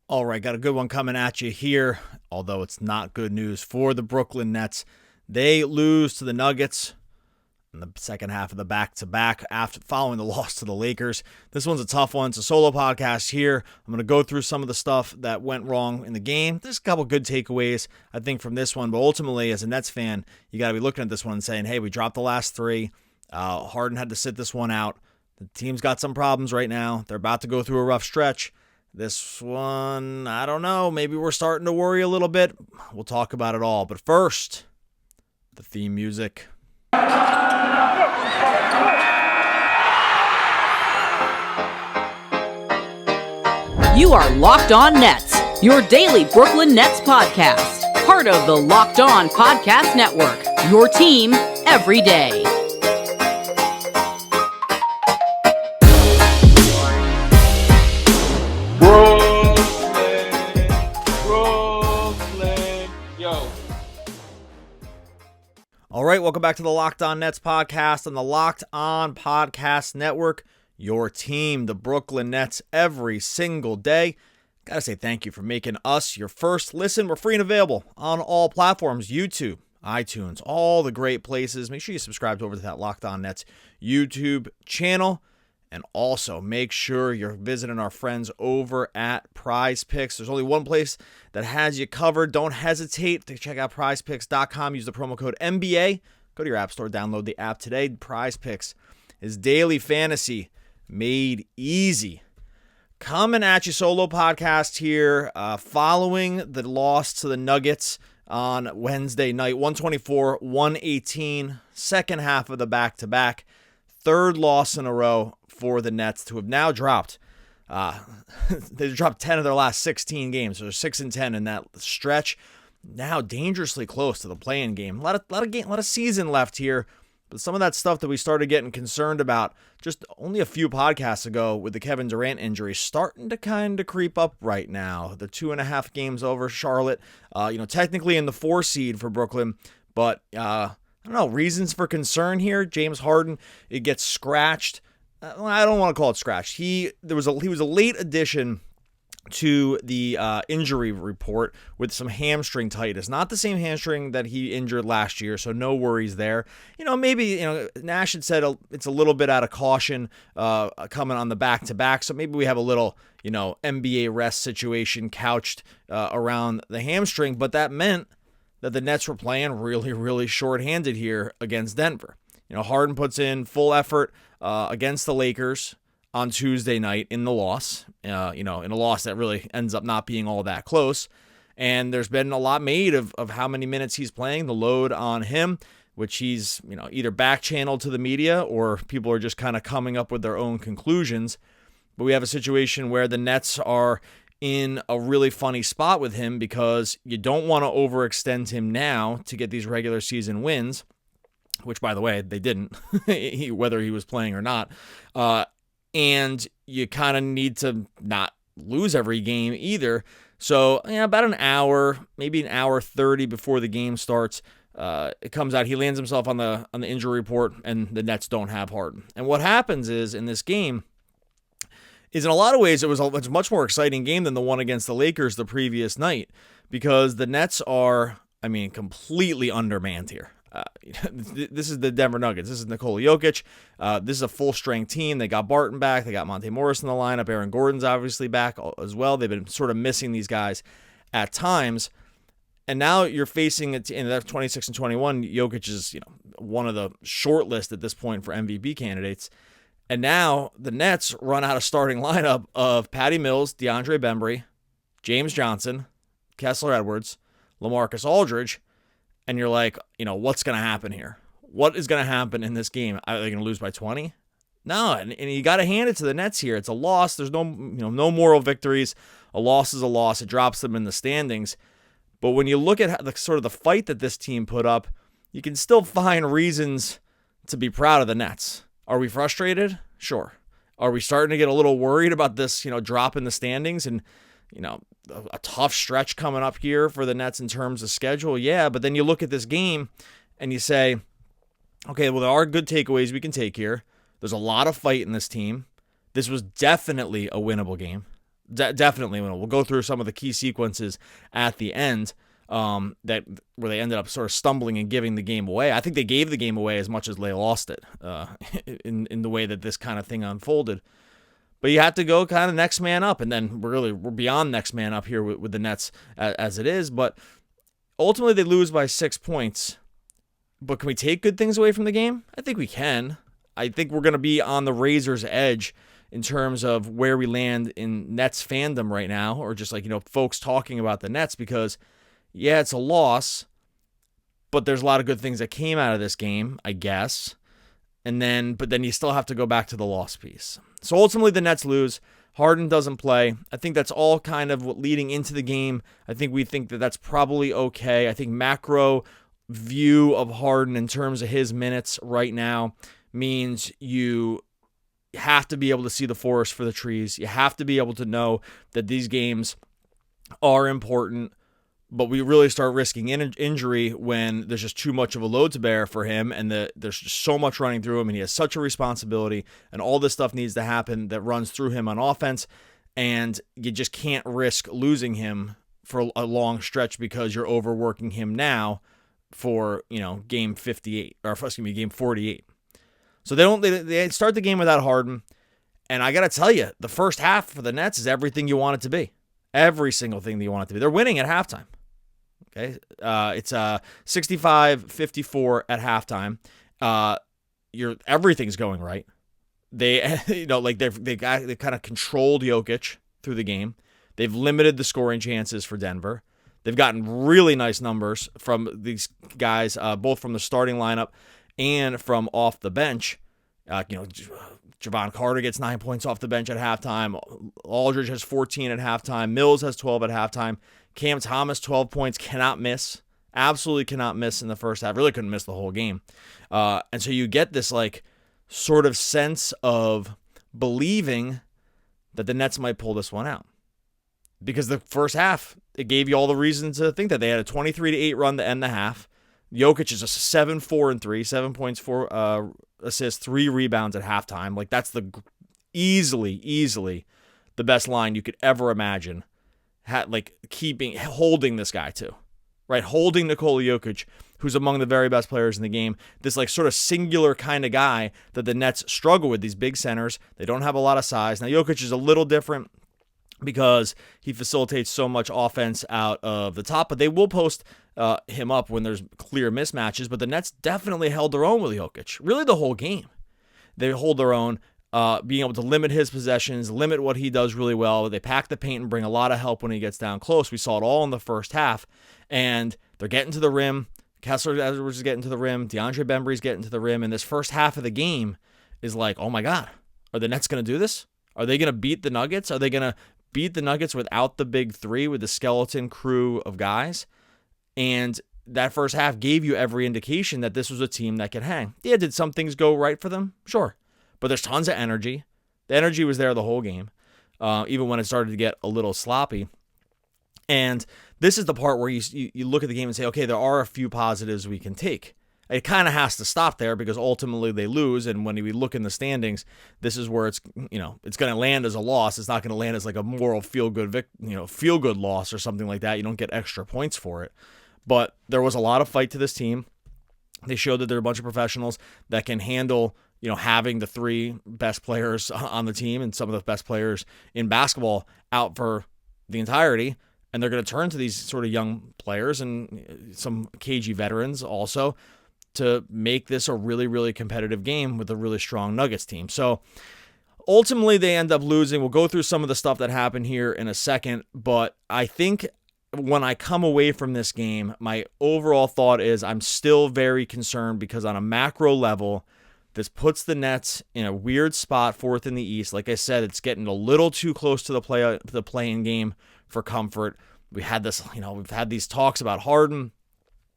All right, got a good one coming at you here, although it's not good news for the Brooklyn Nets. They lose to the Nuggets in the second half of the back-to-back after following the loss to the Lakers. This one's a tough one. It's a solo podcast here. I'm going to go through some of the stuff that went wrong in the game. There's a couple good takeaways, I think, from this one, but ultimately, as a Nets fan, you got to be looking at this one and saying, hey, we dropped the last three. Harden had to sit this one out. The team's got some problems right now. They're about to go through a rough stretch. This one, I don't know. Maybe we're starting to worry a little bit. We'll talk about it all. But first, the theme music. You are Locked On Nets, your daily Brooklyn Nets podcast. Part of the Locked On Podcast Network, your team every day. Brooklyn, yo. All right, welcome back to the Locked On Nets podcast on the Locked On Podcast Network. Your team, the Brooklyn Nets, every single day. Gotta say thank you for making us your first listen. We're free and available on all platforms, YouTube, iTunes, all the great places. Make sure you subscribe over to that Locked On Nets YouTube channel. And also make sure you're visiting our friends over at Prize Picks. There's only one place that has you covered. Don't hesitate to check out prizepicks.com. Use the promo code NBA. Go to your app store, download the app today. Prize Picks is daily fantasy made easy. Coming at you, solo podcast here, following the loss to the Nuggets on Wednesday night, 124-118, second half of the back-to-back, third loss in a row for the Nets, to have now dropped. They dropped 10 of their last 16 games. So they're 6-10 in that stretch. Now dangerously close to the play-in game. A lot of season left here. But some of that stuff that we started getting concerned about just only a few podcasts ago with the Kevin Durant injury starting to kind of creep up right now. The 2.5 games over Charlotte, technically in the 4 seed for Brooklyn, but I don't know, reasons for concern here. James Harden, it gets scratched. I don't want to call it scratched. He was a late addition to the injury report with some hamstring tightness. Not the same hamstring that he injured last year, so no worries there. Maybe Nash had said it's a little bit out of caution coming on the back-to-back, so maybe we have a little NBA rest situation couched around the hamstring, but that meant that the Nets were playing really, really shorthanded here against Denver. Harden puts in full effort against the Lakers on Tuesday night in the loss, in a loss that really ends up not being all that close. And there's been a lot made of how many minutes he's playing, the load on him, which he's, either back-channeled to the media or people are just kind of coming up with their own conclusions. But we have a situation where the Nets are in a really funny spot with him because you don't want to overextend him now to get these regular season wins, which, by the way, they didn't, whether he was playing or not. And you kind of need to not lose every game either. So about an hour, maybe an hour 30 before the game starts, it comes out. He lands himself on the injury report, and the Nets don't have Harden. And what happens is in this game is in a lot of ways it's a much more exciting game than the one against the Lakers the previous night, because the Nets are, completely undermanned here. This is the Denver Nuggets. This is Nikola Jokic. This is a full-strength team. They got Barton back. They got Monte Morris in the lineup. Aaron Gordon's obviously back as well. They've been sort of missing these guys at times. And now you're facing it in that 26 and 21. Jokic is, one of the short list at this point for MVP candidates. And now the Nets run out a starting lineup of Patty Mills, DeAndre Bembry, James Johnson, Kessler Edwards, LaMarcus Aldridge. And you're like, what's going to happen here? What is going to happen in this game? Are they going to lose by 20? No, and you got to hand it to the Nets here. It's a loss. There's no moral victories. A loss is a loss. It drops them in the standings. But when you look at the fight that this team put up, you can still find reasons to be proud of the Nets. Are we frustrated? Sure. Are we starting to get a little worried about this, drop in the standings and, a tough stretch coming up here for the Nets in terms of schedule? Yeah, but then you look at this game and you say, okay, well, there are good takeaways we can take here. There's a lot of fight in this team. This was definitely a winnable game. Definitely. We'll go through some of the key sequences at the end where they ended up sort of stumbling and giving the game away. I think they gave the game away as much as they lost it in the way that this kind of thing unfolded. But you have to go kind of next man up, and then we're beyond next man up here with the Nets as it is. But ultimately, they lose by 6 points. But can we take good things away from the game? I think we can. I think we're going to be on the razor's edge in terms of where we land in Nets fandom right now, or just folks talking about the Nets, because yeah, it's a loss, but there's a lot of good things that came out of this game, I guess. But then you still have to go back to the loss piece. So ultimately the Nets lose. Harden doesn't play. I think that's all kind of what leading into the game. I think we think that that's probably okay. I think macro view of Harden in terms of his minutes right now means you have to be able to see the forest for the trees. You have to be able to know that these games are important, but we really start risking injury when there's just too much of a load to bear for him, and there's just so much running through him, and he has such a responsibility, and all this stuff needs to happen that runs through him on offense, and you just can't risk losing him for a long stretch because you're overworking him now for game 58, or excuse me, game 48. So they start the game without Harden, and I got to tell you, the first half for the Nets is everything you want it to be. Every single thing that you want it to be. They're winning at halftime. Okay, it's 65-54 at halftime. Everything's going right. They they kind of controlled Jokic through the game. They've limited the scoring chances for Denver. They've gotten really nice numbers from these guys, both from the starting lineup and from off the bench. Javon Carter gets 9 points off the bench at halftime. Aldridge has 14 at halftime. Mills has 12 at halftime. Cam Thomas, 12 points, cannot miss. Absolutely cannot miss in the first half. Really couldn't miss the whole game. And so you get this sort of sense of believing that the Nets might pull this one out. Because the first half, it gave you all the reason to think that. They had a 23-8 run to end the half. Jokic is just 7-4-3, 7 points, 4 assists, 3 rebounds at halftime. That's easily the best line you could ever imagine. Holding this guy too, right? Holding Nikola Jokic, who's among the very best players in the game. This sort of singular kind of guy that the Nets struggle with. These big centers, they don't have a lot of size. Now Jokic is a little different because he facilitates so much offense out of the top, but they will post him up when there's clear mismatches. But the Nets definitely held their own with Jokic, really the whole game. They hold their own, being able to limit his possessions, limit what he does really well. They pack the paint and bring a lot of help when he gets down close. We saw it all in the first half, and they're getting to the rim. Kessler Edwards is getting to the rim. DeAndre Bembry's getting to the rim, and this first half of the game is oh my God, are the Nets going to do this? Are they going to beat the Nuggets? Are they going to beat the Nuggets without the big three, with the skeleton crew of guys? And that first half gave you every indication that this was a team that could hang. Yeah, did some things go right for them? Sure. But there's tons of energy. The energy was there the whole game, even when it started to get a little sloppy. And this is the part where you look at the game and say, okay, there are a few positives we can take. It kind of has to stop there because ultimately they lose, and when we look in the standings, this is where it's it's going to land as a loss. It's not going to land as a moral feel good loss or something like that. You don't get extra points for it. But there was a lot of fight to this team. They showed that they're a bunch of professionals that can handle having the 3 best players on the team and some of the best players in basketball out for the entirety. And they're going to turn to these sort of young players and some cagey veterans also to make this a really, really competitive game with a really strong Nuggets team. So ultimately they end up losing. We'll go through some of the stuff that happened here in a second, but I think when I come away from this game, my overall thought is I'm still very concerned because on a macro level, this puts the Nets in a weird spot, 4th in the East. Like I said, it's getting a little too close to the play-in game for comfort. We had this, we've had these talks about Harden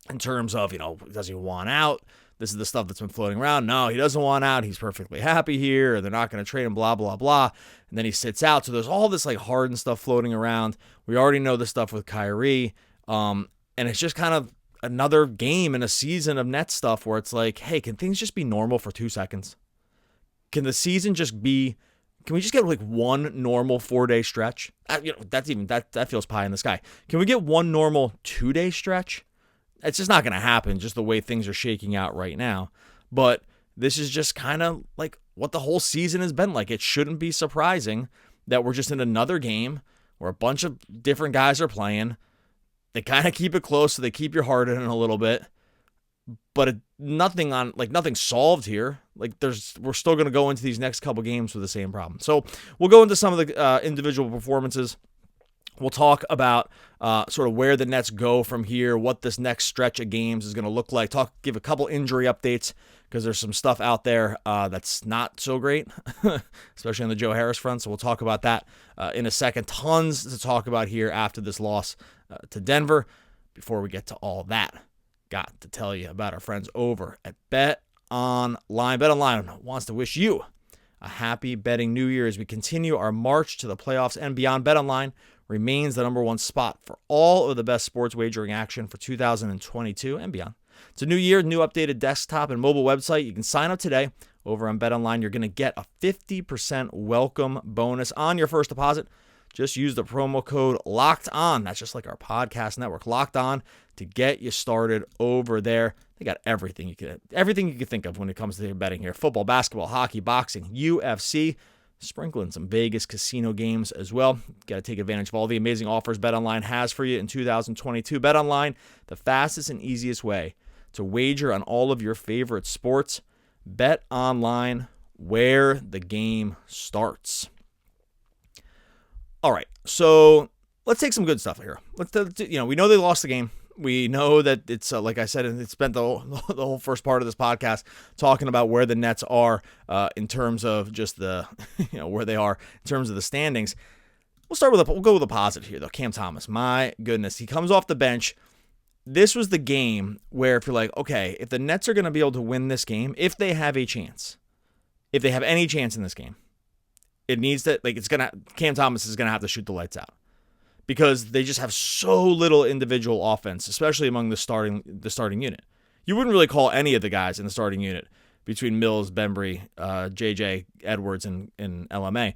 in terms of, does he want out? This is the stuff that's been floating around. No, he doesn't want out. He's perfectly happy here. They're not going to trade him, blah, blah, blah. And then he sits out. So there's all this Harden stuff floating around. We already know the stuff with Kyrie. And it's just kind of another game in a season of Nets stuff where it's hey, can things just be normal for 2 seconds? Can the season just be Can we just get like one normal 4-day stretch? That feels pie in the sky. Can we get one normal 2-day stretch? It's just not going to happen, just the way things are shaking out right now. But this is just kind of like what the whole season has been like. It shouldn't be surprising that we're just in another game where a bunch of different guys are playing. They kind of keep it close, so they keep your heart in a little bit. But nothing solved here. Like we're still going to go into these next couple games with the same problem. So we'll go into some of the individual performances. We'll talk about sort of where the Nets go from here, what this next stretch of games is going to look like. Give a couple injury updates because there's some stuff out there that's not so great, especially on the Joe Harris front. So we'll talk about that in a second. Tons to talk about here after this loss to Denver. Before we get to all that, got to tell you about our friends over at Bet Online. Bet Online wants to wish you a happy betting new year as we continue our march to the playoffs and beyond. Bet Online remains the number one spot for all of the best sports wagering action for 2022 and beyond. It's a new year, new updated desktop and mobile website. You can sign up today over on BetOnline. You're going to get a 50% welcome bonus on your first deposit. Just use the promo code Locked On. That's just like our podcast network, Locked On, to get you started over there. They got everything you could think of when it comes to betting here: football, basketball, hockey, boxing, UFC. Sprinkling some Vegas casino games as well. Got to take advantage of all the amazing offers BetOnline has for you in 2022. BetOnline, the fastest and easiest way to wager on all of your favorite sports. BetOnline, where the game starts. All right, so let's take some good stuff here. We know they lost the game. We know that it's, like I said, and it's spent the whole first part of this podcast talking about where the Nets are in terms of just the, where they are in terms of the standings. We'll go with a positive here, though. Cam Thomas, my goodness, he comes off the bench. This was the game where if you're like, okay, if the Nets are going to be able to win this game, if they have a chance, if they have any chance in this game, it needs to, Cam Thomas is going to have to shoot the lights out. Because they just have so little individual offense, especially among the starting unit. You wouldn't really call any of the guys in the starting unit between Mills, Bembry, JJ, Edwards, and LMA.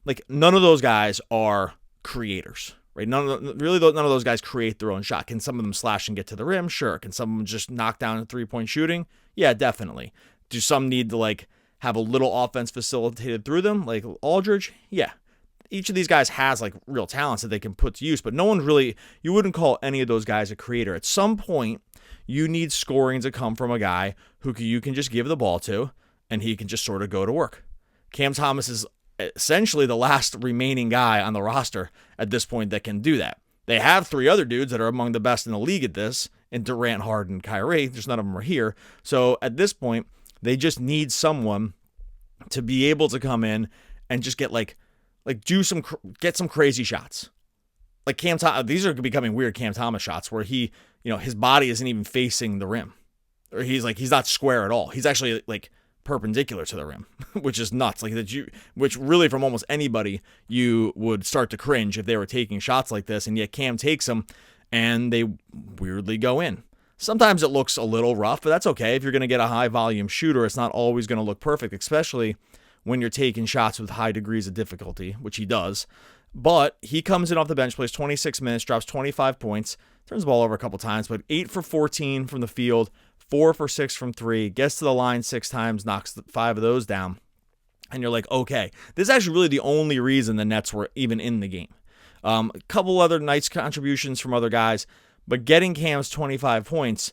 Like, none of those guys are creators, right? None of those guys create their own shot. Can some of them slash and get to the rim? Sure. Can some of them just knock down a three-point shooting? Yeah, definitely. Do some need to have a little offense facilitated through them, like Aldridge? Yeah. Each of these guys has real talents that they can put to use, but you wouldn't call any of those guys a creator. At some point, you need scoring to come from a guy who you can just give the ball to, and he can just sort of go to work. Cam Thomas is essentially the last remaining guy on the roster at this point that can do that. They have three other dudes that are among the best in the league at this, in Durant, Harden, Kyrie. Just none of them are here. So at this point, they just need someone to be able to come in and just get get some crazy shots. Like Cam Thomas, these are becoming weird Cam Thomas shots where he, his body isn't even facing the rim. Or he's not square at all. He's actually perpendicular to the rim, which is nuts. Which really from almost anybody you would start to cringe if they were taking shots like this, and yet Cam takes them and they weirdly go in. Sometimes it looks a little rough, but that's okay. If you're going to get a high volume shooter, it's not always going to look perfect, especially when you're taking shots with high degrees of difficulty, which he does. But he comes in off the bench, plays 26 minutes, drops 25 points, turns the ball over a couple times, but 8 for 14 from the field, 4 for 6 from 3, gets to the line 6 times, knocks 5 of those down. And you're like, okay, this is actually really the only reason the Nets were even in the game. A couple other nice contributions from other guys, but getting Cam's 25 points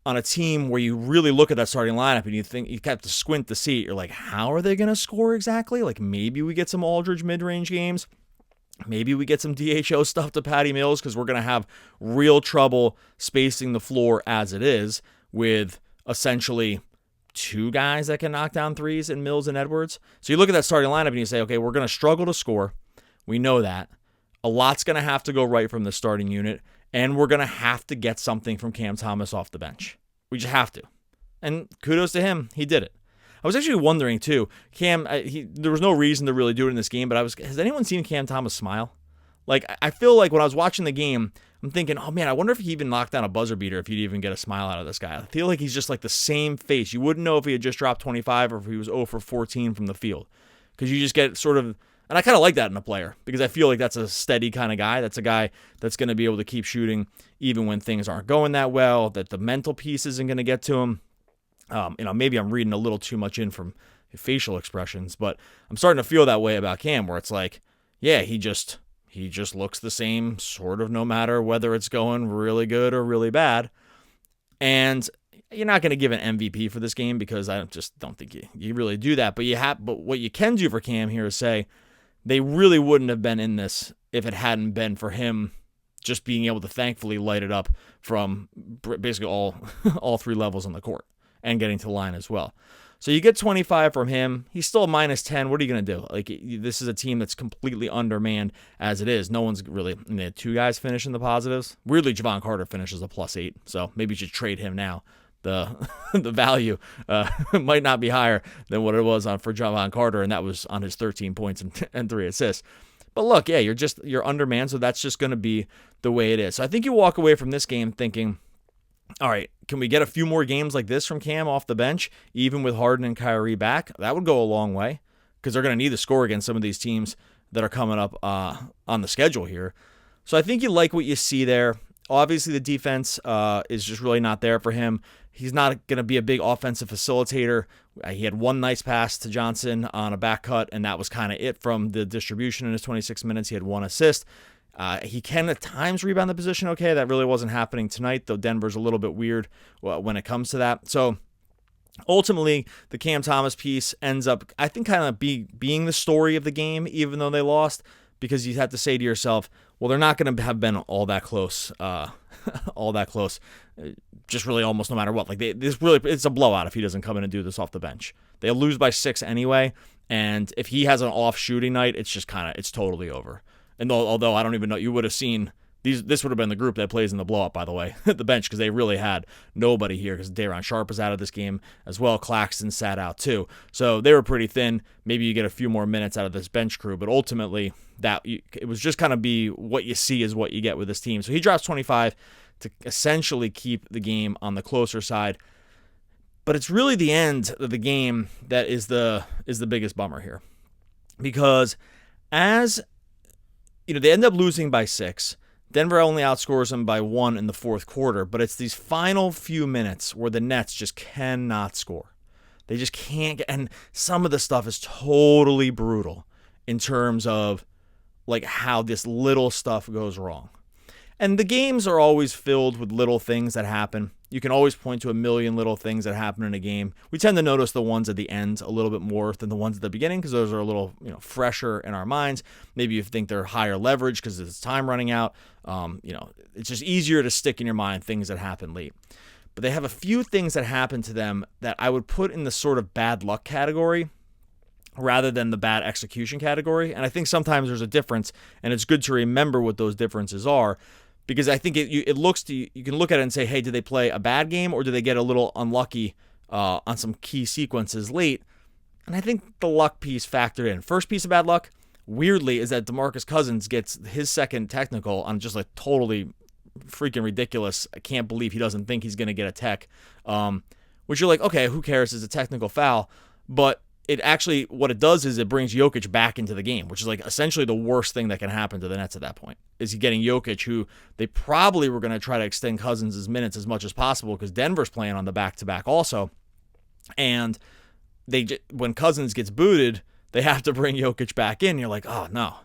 on a team where you really look at that starting lineup and you think you have to squint to see it. You're like, how are they going to score exactly? Maybe we get some Aldridge mid-range games. Maybe we get some DHO stuff to Patty Mills because we're going to have real trouble spacing the floor as it is with essentially 2 guys that can knock down threes in Mills and Edwards. So you look at that starting lineup and you say, okay, we're going to struggle to score. We know that. A lot's going to have to go right from the starting unit. And we're going to have to get something from Cam Thomas off the bench. We just have to. And kudos to him. He did it. I was actually wondering, too, Cam, there was no reason to really do it in this game, but has anyone seen Cam Thomas smile? I feel like when I was watching the game, I'm thinking, oh, man, I wonder if he even knocked down a buzzer beater, if he'd even get a smile out of this guy. I feel like he's just the same face. You wouldn't know if he had just dropped 25 or if he was 0 for 14 from the field. because you just get sort of, and I kind of like that in a player because I feel like that's a steady kind of guy. That's a guy that's going to be able to keep shooting even when things aren't going that well, that the mental piece isn't going to get to him. Maybe I'm reading a little too much in from facial expressions, but I'm starting to feel that way about Cam, where it's like, yeah, he just looks the same sort of no matter whether it's going really good or really bad. And you're not going to give an MVP for this game because I just don't think you really do that. But what you can do for Cam here is say they really wouldn't have been in this if it hadn't been for him just being able to thankfully light it up from basically all three levels on the court and getting to the line as well. So you get 25 from him. He's still minus 10. What are you going to do? Like, this is a team that's completely undermanned as it is. No one's really, they had two guys finish in the positives. Weirdly, Javon Carter finishes a +8, so maybe you should trade him now. The value might not be higher than what it was for Javon Carter, and that was on his 13 points and 3 assists. But look, yeah, you're undermanned, so that's just going to be the way it is. So I think you walk away from this game thinking, all right, can we get a few more games like this from Cam off the bench, even with Harden and Kyrie back? That would go a long way because they're going to need to score against some of these teams that are coming up on the schedule here. So I think you like what you see there. Obviously, the defense is just really not there for him. He's not going to be a big offensive facilitator. He had one nice pass to Johnson on a back cut, and that was kind of it from the distribution in his 26 minutes. He had one assist. He can at times rebound the position okay. That really wasn't happening tonight, though Denver's a little bit weird when it comes to that. So ultimately, the Cam Thomas piece ends up, I think, kind of being the story of the game, even though they lost, because you have to say to yourself, well, they're not going to have been all that close, just really almost no matter what. Like it's a blowout if he doesn't come in and do this off the bench. They'll lose by 6 anyway, and if he has an off shooting night, it's totally over. And although I don't even know, you would have seen this would have been the group that plays in the blowout, by the way, at the bench, because they really had nobody here because Day'Ron Sharpe was out of this game as well. Claxton sat out too. So they were pretty thin. Maybe you get a few more minutes out of this bench crew, but ultimately it was just kind of be what you see is what you get with this team. So he drops 25 to essentially keep the game on the closer side. But it's really the end of the game that is the biggest bummer here. Because as they end up losing by 6. Denver only outscores them by 1 in the fourth quarter, but it's these final few minutes where the Nets just cannot score. They just can't get, and some of the stuff is totally brutal in terms of like how this little stuff goes wrong. And the games are always filled with little things that happen. You can always point to a million little things that happen in a game. We tend to notice the ones at the end a little bit more than the ones at the beginning because those are a little fresher in our minds. Maybe you think they're higher leverage because it's time running out. It's just easier to stick in your mind things that happen late. But they have a few things that happen to them that I would put in the sort of bad luck category rather than the bad execution category. And I think sometimes there's a difference, and it's good to remember what those differences are. Because I think it looks to you can look at it and say, hey, did they play a bad game or did they get a little unlucky on some key sequences late? And I think the luck piece factored in. First piece of bad luck, weirdly, is that DeMarcus Cousins gets his second technical on just like totally freaking ridiculous. I can't believe he doesn't think he's going to get a tech, which you're like, okay, who cares? It's a technical foul. But it actually, what it does is it brings Jokic back into the game, which is like essentially the worst thing that can happen to the Nets at that point, is he getting Jokic, who they probably were going to try to extend Cousins' minutes as much as possible because Denver's playing on the back-to-back also. And when Cousins gets booted, they have to bring Jokic back in. You're like, oh, no.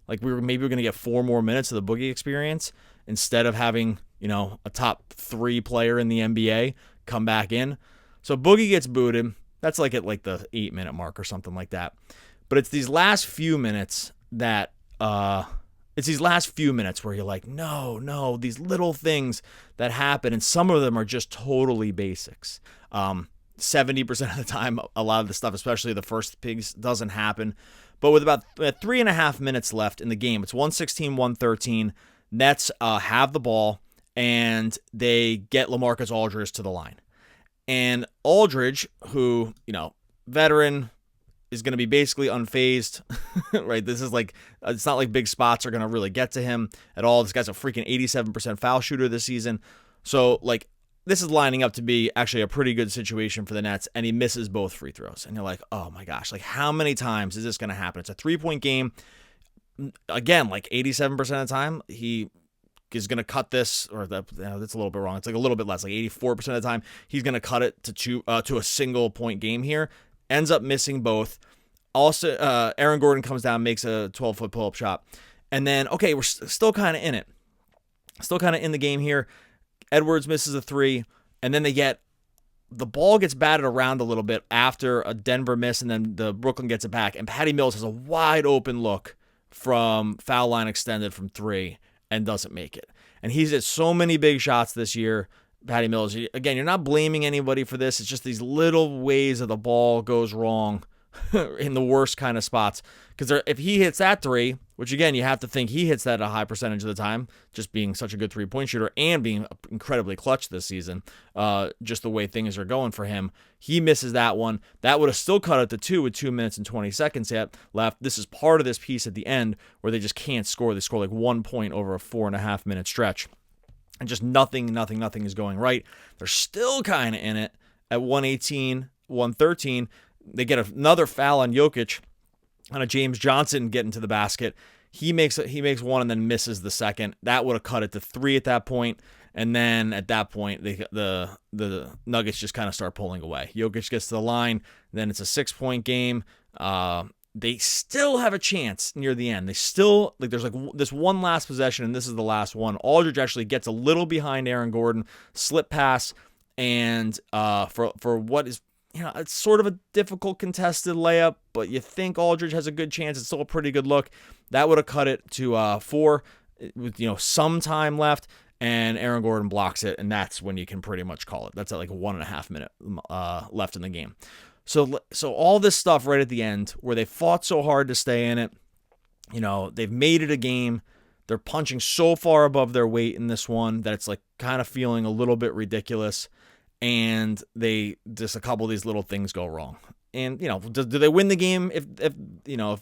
Like maybe we're going to get 4 more minutes of the Boogie experience instead of having, a top 3 player in the NBA come back in. So Boogie gets booted. That's like at like the 8-minute mark or something like that. But it's these last few minutes that where you're like, no, these little things that happen, and some of them are just totally basics. 70% of the time, a lot of the stuff, especially the first piece, doesn't happen. But with about 3.5 minutes left in the game, it's 116-113. Nets have the ball, and they get LaMarcus Aldridge to the line. And Aldridge, who, veteran, is going to be basically unfazed, right? This is like, it's not like big spots are going to really get to him at all. This guy's a freaking 87% foul shooter this season. So, like, this is lining up to be actually a pretty good situation for the Nets, and he misses both free throws. And you're like, oh my gosh, like how many times is this going to happen? It's a 3-point game. Again, like 87% of the time, he is going to cut this, or that's a little bit wrong. It's like a little bit less, like 84% of the time, he's going to cut it to a single point game here. Ends up missing both. Also, Aaron Gordon comes down, makes a 12-foot pull-up shot. And then, okay, we're still kind of in it. Still kind of in the game here. Edwards misses a 3, and then the ball gets batted around a little bit after a Denver miss, and then the Brooklyn gets it back, and Patty Mills has a wide open look from foul line extended from 3 and doesn't make it. And he's hit so many big shots this year, Patty Mills. Again, you're not blaming anybody for this. It's just these little ways that the ball goes wrong in the worst kind of spots. Because if he hits that 3, which again, you have to think he hits that a high percentage of the time, just being such a good 3-point shooter and being incredibly clutch this season, just the way things are going for him. He misses that one. That would have still cut it to 2 with 2 minutes and 20 seconds left. This is part of this piece at the end where they just can't score. They score like 1 point over a 4.5 minute stretch. And just nothing is going right. They're still kind of in it at 118, 113. They get another foul on Jokic on a James Johnson getting to the basket. He makes one and then misses the second. That would have cut it to 3 at that point. And then at that point, the Nuggets just kind of start pulling away. Jokic gets to the line. Then it's a 6-point game. They still have a chance near the end. They still, there's this one last possession, and this is the last one. Aldridge actually gets a little behind Aaron Gordon, slip pass, and for what is, it's sort of a difficult contested layup, but you think Aldridge has a good chance. It's still a pretty good look. That would have cut it to 4 with, some time left, and Aaron Gordon blocks it, and that's when you can pretty much call it. That's at like 1.5 minute left in the game. So all this stuff right at the end where they fought so hard to stay in it, they've made it a game. They're punching so far above their weight in this one that it's like kind of feeling a little bit ridiculous. And just a couple of these little things go wrong. And, do they win the game if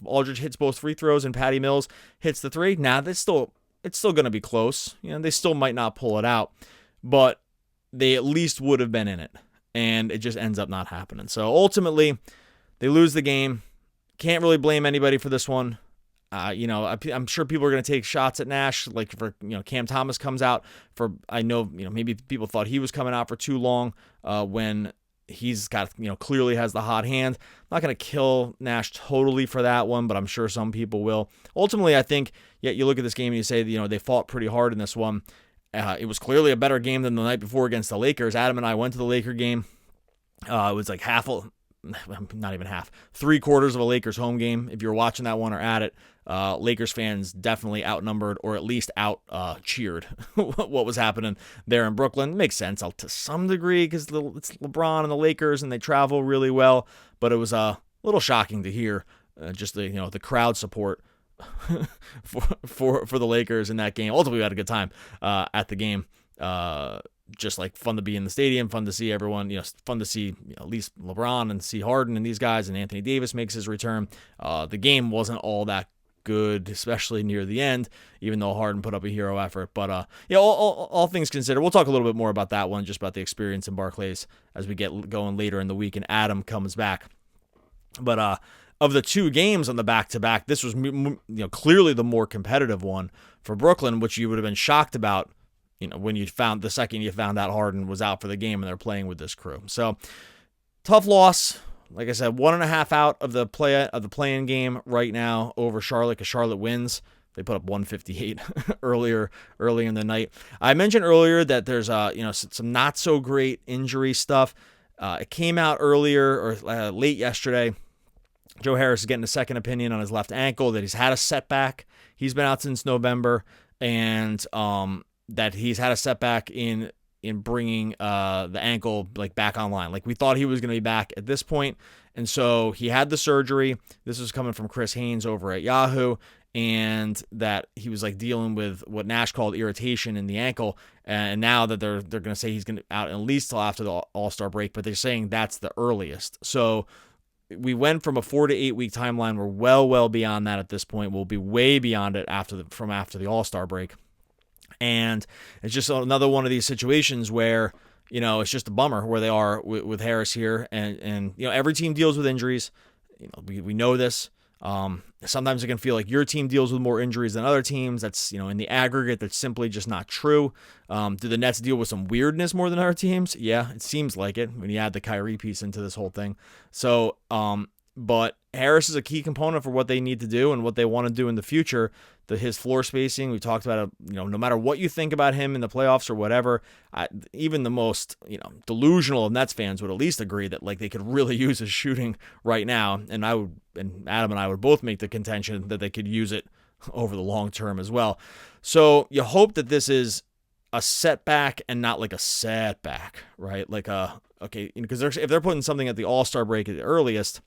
Aldridge hits both free throws and Patty Mills hits the 3? Nah, it's still going to be close. They still might not pull it out, but they at least would have been in it. And it just ends up not happening. So ultimately, they lose the game. Can't really blame anybody for this one. I'm sure people are going to take shots at Nash, like for, Cam Thomas comes out for, I know, maybe people thought he was coming out for too long when he's got, clearly has the hot hand. I'm not going to kill Nash totally for that one, but I'm sure some people will. Ultimately, I think, you look at this game and you say, they fought pretty hard in this one. It was clearly a better game than the night before against the Lakers. Adam and I went to the Laker game. It was like not even half, 3/4 of a Lakers home game. If you're watching that one or at it, Lakers fans definitely outnumbered or at least cheered what was happening there in Brooklyn. Makes sense to some degree because it's LeBron and the Lakers and they travel really well. But it was a little shocking to hear just the crowd support for the Lakers in that game. Ultimately, we had a good time at the game. Just like fun to be in the stadium, fun to see everyone, fun to see at least LeBron and see Harden and these guys, and Anthony Davis makes his return. The game wasn't all that good, especially near the end, even though Harden put up a hero effort. But all things considered, we'll talk a little bit more about that one, just about the experience in Barclays as we get going later in the week and Adam comes back. But of the 2 games on the back-to-back, this was clearly the more competitive one for Brooklyn, which you would have been shocked about when the second you found out Harden was out for the game and they're playing with this crew. So tough loss. Like I said, 1.5 out of the play-in game right now over Charlotte because Charlotte wins. They put up 158 early in the night. I mentioned earlier that there's some not so great injury stuff. It came out earlier or late yesterday. Joe Harris is getting a second opinion on his left ankle, that he's had a setback. He's been out since November, and that he's had a setback in bringing the ankle back online. We thought he was going to be back at this point, and so he had the surgery. This was coming from Chris Haynes over at Yahoo, and that he was dealing with what Nash called irritation in the ankle, and now that they're going to say he's going to out at least till after the All-Star break, but they're saying that's the earliest. So we went from a 4 to 8 week timeline. We're well beyond that at this point. We'll be way beyond it after the All-Star break. And it's just another one of these situations where, it's just a bummer where they are with Harris here. And every team deals with injuries. We know this. Sometimes it can feel like your team deals with more injuries than other teams. That's, in the aggregate, that's simply just not true. Do the Nets deal with some weirdness more than other teams? Yeah, it seems like it when you add the Kyrie piece into this whole thing. So, but Harris is a key component for what they need to do and what they want to do in the future. His floor spacing, we talked about it, no matter what you think about him in the playoffs or whatever, even the most, delusional of Nets fans would at least agree that they could really use his shooting right now. And Adam and I would both make the contention that they could use it over the long term as well. So you hope that this is a setback and not like a setback, right? Because if they're putting something at the All-Star break at the earliest,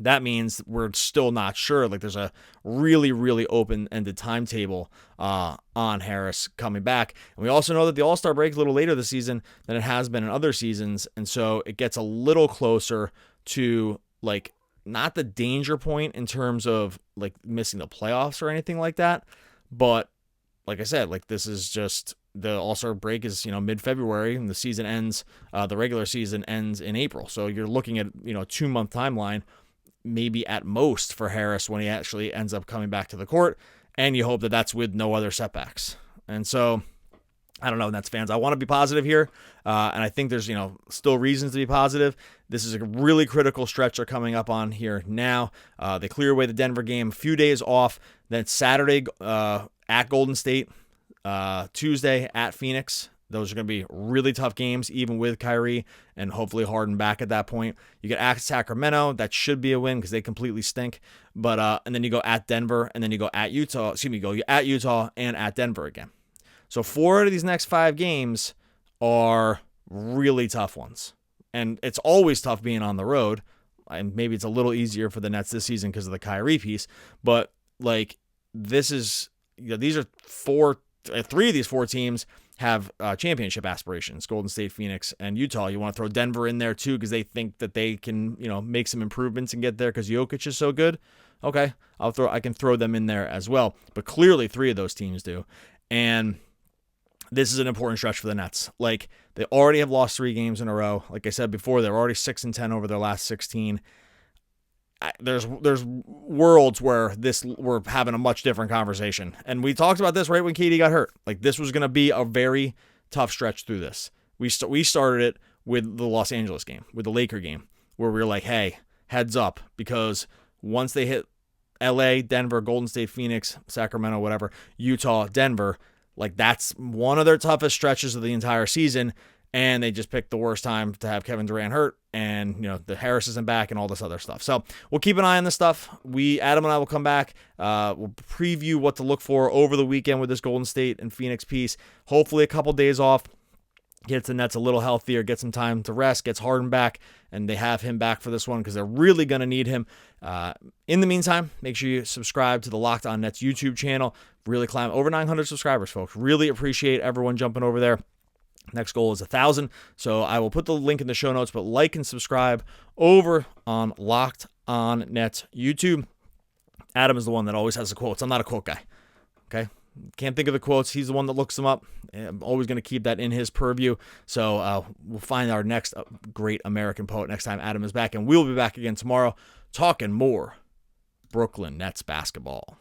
that means we're still not sure. There's a really, really open-ended timetable on Harris coming back. And we also know that the All-Star break is a little later this season than it has been in other seasons. And so it gets a little closer to, not the danger point in terms of, missing the playoffs or anything like that. But, like I said, this is just... The All-Star break is, mid-February, and the season ends, the regular season ends in April. So you're looking at, a 2-month timeline, maybe at most for Harris when he actually ends up coming back to the court, and you hope that that's with no other setbacks. And so, I don't know, Nets fans, I want to be positive here, and I think there's, still reasons to be positive. This is a really critical stretch they're coming up on here now. They clear away the Denver game, a few days off, then Saturday at Golden State, Tuesday at Phoenix. Those are going to be really tough games, even with Kyrie and hopefully Harden back at that point. You get at Sacramento. That should be a win because they completely stink. But and then you go at Denver, and then you go at Utah. Go at Utah and at Denver again. So 4 of these next 5 games are really tough ones. And it's always tough being on the road. And maybe it's a little easier for the Nets this season because of the Kyrie piece. But this is, these are 3 of these 4 teams have championship aspirations: Golden State, Phoenix, and Utah. You want to throw Denver in there too because they think that they can, make some improvements and get there because Jokic is so good. Okay, I can throw them in there as well. But clearly 3 of those teams do. And this is an important stretch for the Nets. They already have lost 3 games in a row. Like I said before, they're already 6-10 over their last 16. There's worlds where we're having a much different conversation. And we talked about this right when KD got hurt. This was going to be a very tough stretch through this. We started it with the Los Angeles game, with the Laker game, where we were like, hey, heads up, because once they hit LA, Denver, Golden State, Phoenix, Sacramento, whatever, Utah, Denver, that's one of their toughest stretches of the entire season. And they just picked the worst time to have Kevin Durant hurt, and the Harris isn't back and all this other stuff. So we'll keep an eye on this stuff. Adam and I will come back. We'll preview what to look for over the weekend with this Golden State and Phoenix piece. Hopefully a couple days off, gets the Nets a little healthier, get some time to rest, gets Harden back, and they have him back for this one because they're really going to need him. In the meantime, make sure you subscribe to the Locked On Nets YouTube channel. Really climb over 900 subscribers, folks. Really appreciate everyone jumping over there. Next goal is 1,000. So I will put the link in the show notes, but like and subscribe over on Locked On Nets YouTube. Adam is the one that always has the quotes. I'm not a quote guy. Okay. Can't think of the quotes. He's the one that looks them up. I'm always going to keep that in his purview. So we'll find our next great American poet next time Adam is back. And we'll be back again tomorrow talking more Brooklyn Nets basketball.